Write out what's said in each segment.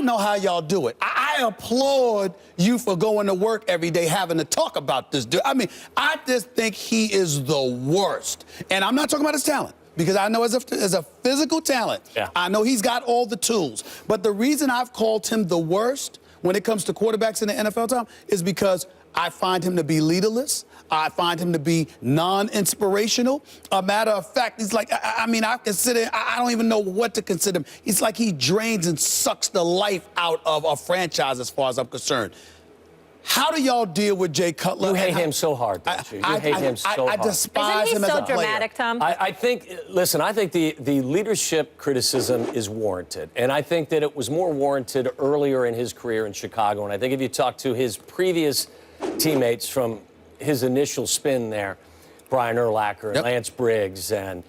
don't know how y'all do it. I applaud you for going to work every day having to talk about this dude. I mean, I just think he is the worst. And I'm not talking about his talent, because I know as a physical talent, I know he's got all the tools. But the reason I've called him the worst when it comes to quarterbacks in the NFL, Tom, is because I find him to be leaderless. I find him to be non-inspirational. A matter of fact, he's like, I consider, I don't even know what to consider him. He's like he drains and sucks the life out of a franchise as far as I'm concerned. How do y'all deal with Jay Cutler? You hate him so hard, don't you? You hate him so hard. I despise him as a player. Isn't he so dramatic, Tom? I think, listen, I think the leadership criticism is warranted. And I think that it was more warranted earlier in his career in Chicago. And I think if you talk to his previous teammates from his initial spin there, Brian Urlacher, Lance Briggs, and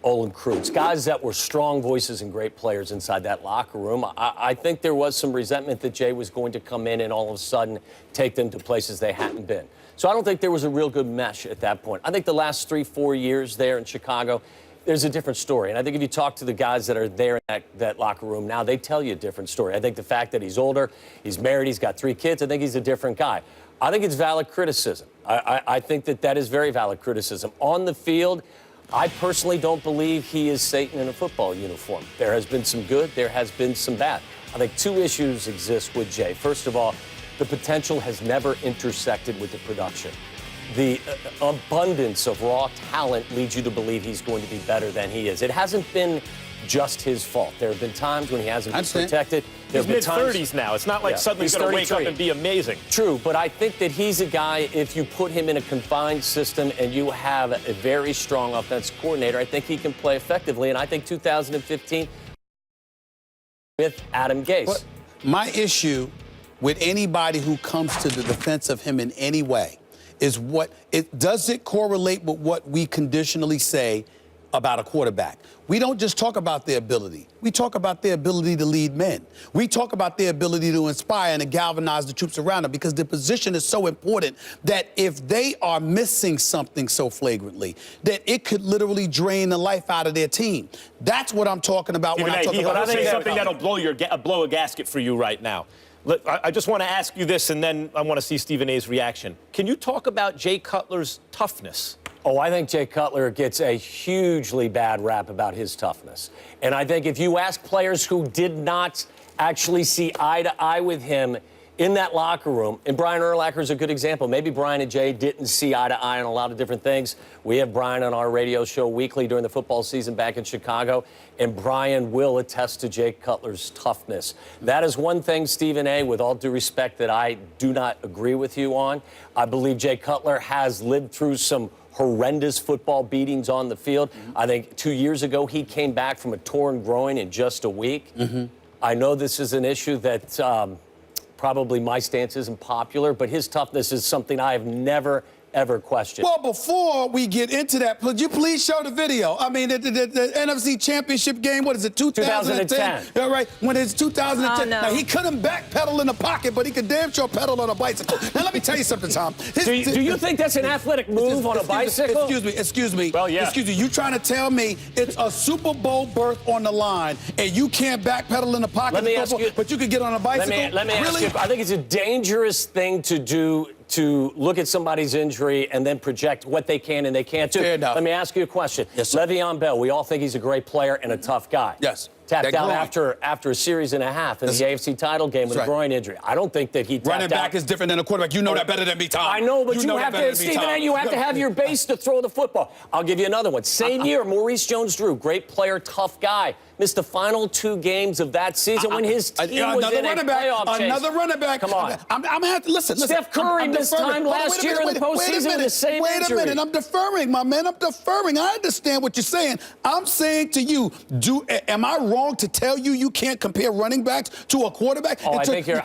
Olin Kreutz, guys that were strong voices and great players inside that locker room. I think there was some resentment that Jay was going to come in and all of a sudden take them to places they hadn't been. So I don't think there was a real good mesh at that point. I think the last 3-4 years there in Chicago, there's a different story. And I think if you talk to the guys that are there in that locker room now, they tell you a different story. I think the fact that he's older, he's married, he's got 3 kids, I think he's a different guy. I think it's valid criticism. I think that is very valid criticism. On the field, I personally don't believe he is Satan in a football uniform. There has been some good, there has been some bad. I think 2 issues exist with Jay. First of all, the potential has never intersected with the production. The abundance of raw talent leads you to believe he's going to be better than he is. It hasn't been just his fault. There have been times when he hasn't been protected. He's mid-30s now. It's not like suddenly he's going to wake up and be amazing. True, but I think that he's a guy, if you put him in a confined system and you have a very strong offensive coordinator, I think he can play effectively. And I think 2015 with Adam Gase. But my issue with anybody who comes to the defense of him in any way is does it correlate with what we conditionally say about a quarterback? We don't just talk about their ability. We talk about their ability to lead men. We talk about their ability to inspire and to galvanize the troops around them, because the position is so important that if they are missing something so flagrantly, that it could literally drain the life out of their team. That's what I'm talking about when I talk about... I'll say something that'll blow a gasket for you right now. I just want to ask you this, and then I want to see Stephen A's reaction. Can you talk about Jay Cutler's toughness? Oh, I think Jay Cutler gets a hugely bad rap about his toughness. And I think if you ask players who did not actually see eye to eye with him in that locker room, and Brian Urlacher is a good example. Maybe Brian and Jay didn't see eye to eye on a lot of different things. We have Brian on our radio show weekly during the football season back in Chicago, and Brian will attest to Jay Cutler's toughness. That is one thing, Stephen A., with all due respect, that I do not agree with you on. I believe Jay Cutler has lived through some horrendous football beatings on the field. I think 2 years ago he came back from a torn groin in just a week. I know this is an issue that probably my stance isn't popular, but his toughness is something I have never, ever questioned. Well, before we get into that, would you please show the video? I mean, the NFC Championship game, what is it, 2010? Yeah, right, when it's 2010. Oh, no. Now, he couldn't backpedal in the pocket, but he could damn sure pedal on a bicycle. Now, let me tell you something, Tom. Do you think that's an athletic move on a bicycle? Excuse me. Well, yeah. Excuse me. You trying to tell me it's a Super Bowl berth on the line, and you can't backpedal in the pocket, but you could get on a bicycle? Let me ask you, I think it's a dangerous thing to do, to look at somebody's injury and then project what they can and they can't do. Fair enough. Let me ask you a question. Yes, sir. Le'Veon Bell, we all think he's a great player and a tough guy. Yes. Tapped out after a series and a half in the AFC title game with a groin injury. I don't think that he tapped out. Running back is different than a quarterback. You know that better than me, Tom. I know, but you have to, Stephen A., you have to have your base to throw the football. I'll give you another one. Same year, Maurice Jones-Drew, great player, tough guy. Missed the final 2 games of that season when his team was in a playoff chase. Another running back. Come on. I'm going to have to listen. Steph Curry missed time last year in the postseason with the same injury. Wait a minute. I'm deferring, my man. I'm deferring. I understand what you're saying. I'm saying to you, am I wrong to tell you you can't compare running backs to a quarterback? Oh, I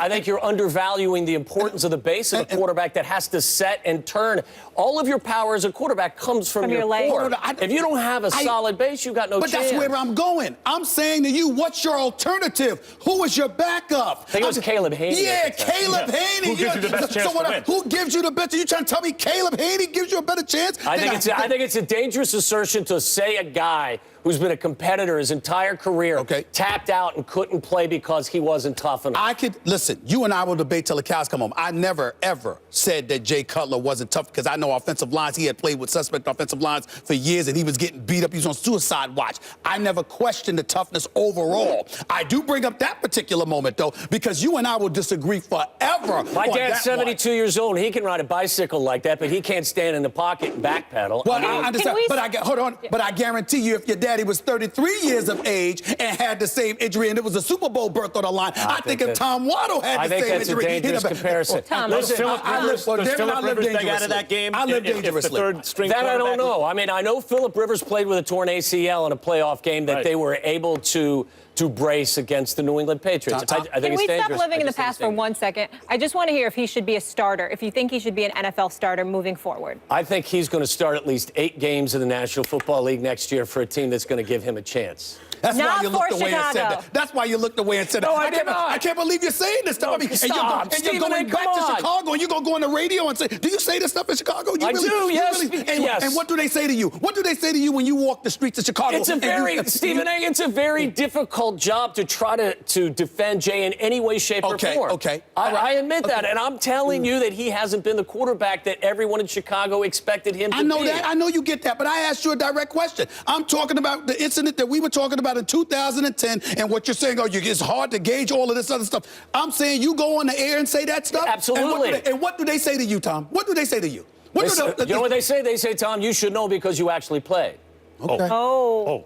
think you're undervaluing the importance of the base of a quarterback that has to set and turn. All of your power as a quarterback comes from your core. If you don't have a solid base, you've got no chance. But that's where I'm going. I'm saying to you, what's your alternative? Who is your backup? I think it was Caleb Haney. Yeah, Caleb Haney. Who gives you the best chance to win? Who gives you the best? Are you trying to tell me Caleb Haney gives you a better chance? I think it's a dangerous assertion to say a guy who's been a competitor his entire career, Okay. tapped out and couldn't play because he wasn't tough enough. I could listen. You and I will debate till the cows come home. I never ever said that Jay Cutler wasn't tough because I know offensive lines. He had played with suspect offensive lines for years, and he was getting beat up. He was on suicide watch. I never questioned the toughness overall. I do bring up that particular moment though because you and I will disagree forever. My on dad's that 72 one. years old. He can ride a bicycle like that, but he can't stand in the pocket and backpedal. Well, I mean, I understand, hold on. But I guarantee you, if your daddy was 33 years of age and had the same injury, and it was a Super Bowl berth on the line, I think if Tom Waddle had the same injury, I think that's a dangerous comparison. Does Listen, Philip Rivers dig out of that game? I live if the dangerously. third string that I don't quarterback- know. I mean, I know Philip Rivers played with a torn ACL in a playoff game that Right. they were able to brace against the New England Patriots. Tom, I think Can it's we dangerous. stop living I in the just think past it's for dangerous. 1 second? I just want to hear if he should be a starter, if you think he should be an NFL starter moving forward. I think he's going to start at least 8 games in the National Football League next year for a team that's going to give him a chance. That's Not why you looked for away and said Chicago. that. That's why you looked away and said that. No, I did not. I can't believe you're saying this stuff. No, I mean, stop. and you're Stephen going A., back come to on. Chicago and you're going to go on the radio and say, do you say this stuff in Chicago? You I do, yes, yes. And what do they say to you? What do they say to you when you walk the streets of Chicago? It's a very, Stephen A., it's a very difficult job to try to defend Jay in any way, shape, or form. Okay. I admit that, and I'm telling you that he hasn't been the quarterback that everyone in Chicago expected him to be. I know that. I know you get that, but I asked you a direct question. I'm talking about the incident that we were talking about in 2010 and what you're saying, it's hard to gauge all of this other stuff. I'm saying you go on the air and say that stuff? Absolutely. And what do they say to you, Tom? What do they say to you? What do You know what they say? They say, Tom, you should know because you actually played. Okay. Oh.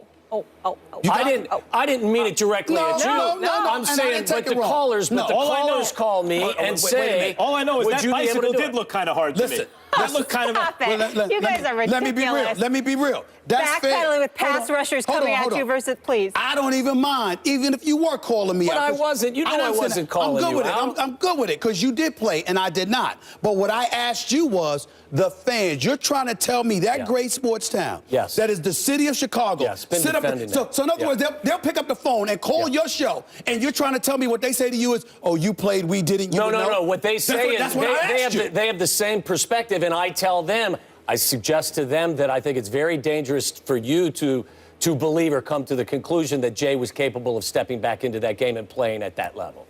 I didn't mean it directly at you. No. I'm And I saying, didn't take but it the wrong. callers, No, but the all I know- callers call me wait and a say, minute. All I know is would that you be able to bicycle do did it? look kind of hard to me. Listen. That looked kind of Stop it. Well, You guys are ridiculous. Let me be real. Let me be real. That's fair. Backpedaling with pass Hold on. rushers Hold coming on, at hold you on. versus, please. I don't even mind, even if you were calling me But out. I 'cause wasn't. You know I understand wasn't that. calling I'm good you with out. it. I'm good with it because you did play and I did not. But what I asked you was the fans. You're trying to tell me that great sports town, Yes. that is the city of Chicago. Yes, been sit up. defending that. So in other words, they'll pick up the phone and call your show, and you're trying to tell me what they say to you is, "Oh, you played, we didn't." You No, would no, know? no. What they say is that's what I asked you. they have the same perspective, and I tell them, I suggest to them that I think it's very dangerous for you to believe or come to the conclusion that Jay was capable of stepping back into that game and playing at that level.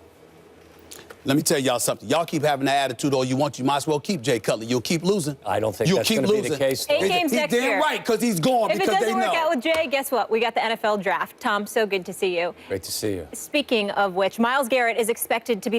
Let me tell y'all something. Y'all keep having that attitude all you want. You might as well keep Jay Cutler. You'll keep losing. I don't think You'll that's keep going to be the losing. case. 8 games He's next damn year. right, because he's gone If it because they doesn't know. work out with Jay, guess what? We got the NFL draft. Tom, so good to see you. Great to see you. Speaking of which, Myles Garrett is expected to be